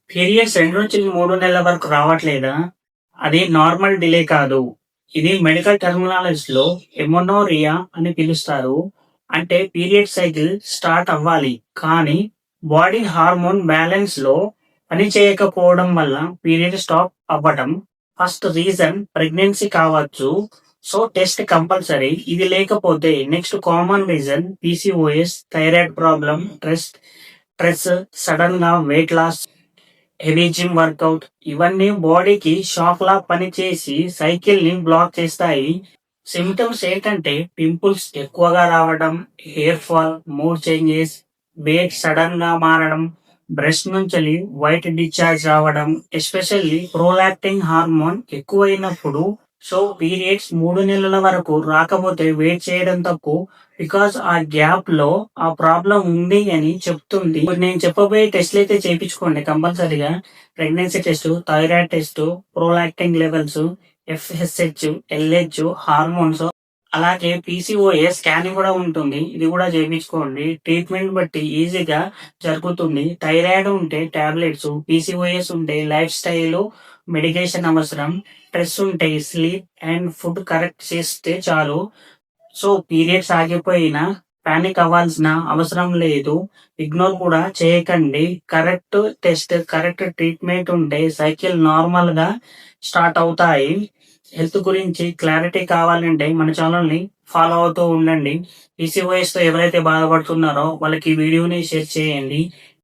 Periods 2-3 నెలల వరకు రావట్లేదా? అది నార్మల్ డిలే కాదు. ఇది మెడికల్ టెర్మినాలజీలో ఎమోనోరియా అని పిలుస్తారు. అంటే పీరియడ్ సైకిల్ స్టార్ట్ అవ్వాలి. కానీ బాడీ హార్మోన్ బ్యాలెన్స్‌లో పని చేయకపోవడం వల్ల పీరియడ్ స్టాప్ అవ్వటం. ఫస్ట్ రీజన్ ప్రెగ్నెన్సీ కావచ్చు. So test compulsory. ఇది లేకపోతే next common reason PCOS, thyroid problem, stress, సడెన్‌గా weight loss, heavy gym workout ఇవన్నీ బాడీకి షాక్ లా పనిచేసి సైకిల్ ని బ్లాక్ చేస్తాయి. సిమ్టమ్స్ ఏంటంటే పింపుల్స్ ఎక్కువగా రావడం, hair fall, mood changes, weight sudden గా మారడం, బ్రెస్ట్ నుంచి వైట్ డిశ్చార్జ్ రావడం, ఎస్పెషల్లీ ప్రోలాక్టిన్ హార్మోన్ ఎక్కువైనప్పుడు. సో పీరియడ్స్ 3 నెలల వరకు రాకపోతే వెయిట్ చేయడం తప్పు. బికాస్ ఆ గ్యాప్ లో ఆ ప్రాబ్లం ఉంది అని చెప్తుంది. ఇప్పుడు నేను చెప్పబోయే టెస్ట్లు అయితే చేయించుకోండి కంపల్సరీగా. Pregnancy test, thyroid test, prolactin levels, FSH, LH, hormones, అలాగే పీసీఓఎస్ స్కానింగ్ కూడా ఉంటుంది. ఇది కూడా చేయించుకోండి. ట్రీట్మెంట్ బట్టి ఈజీగా జరుగుతుంది. థైరాయిడ్ ఉంటే టాబ్లెట్స్, పీసీఓఎస్ ఉంటే లైఫ్ స్టైల్ మెడికేషన్ అవసరం. స్ట్రెస్ ఉంటే స్లీప్ అండ్ ఫుడ్ కరెక్ట్ చేస్తే చాలు. సో పీరియడ్స్ ఆగిపోయినా పానిక్ అవ్వాల్సిన అవసరం లేదు. ఇగ్నోర్ కూడా చేయకండి. కరెక్ట్ టెస్ట్, కరెక్ట్ ట్రీట్మెంట్ ఉంటే సైకిల్ నార్మల్ గా స్టార్ట్ అవుతాయి. హెల్త్ గురించి క్లారిటీ కావాలంటే మన ఛానల్ ని ఫాలో అవుతూ ఉండండి. పీసీఓఎస్ తో ఎవరైతే బాధపడుతున్నారో వాళ్ళకి ఈ వీడియోని షేర్ చేయండి.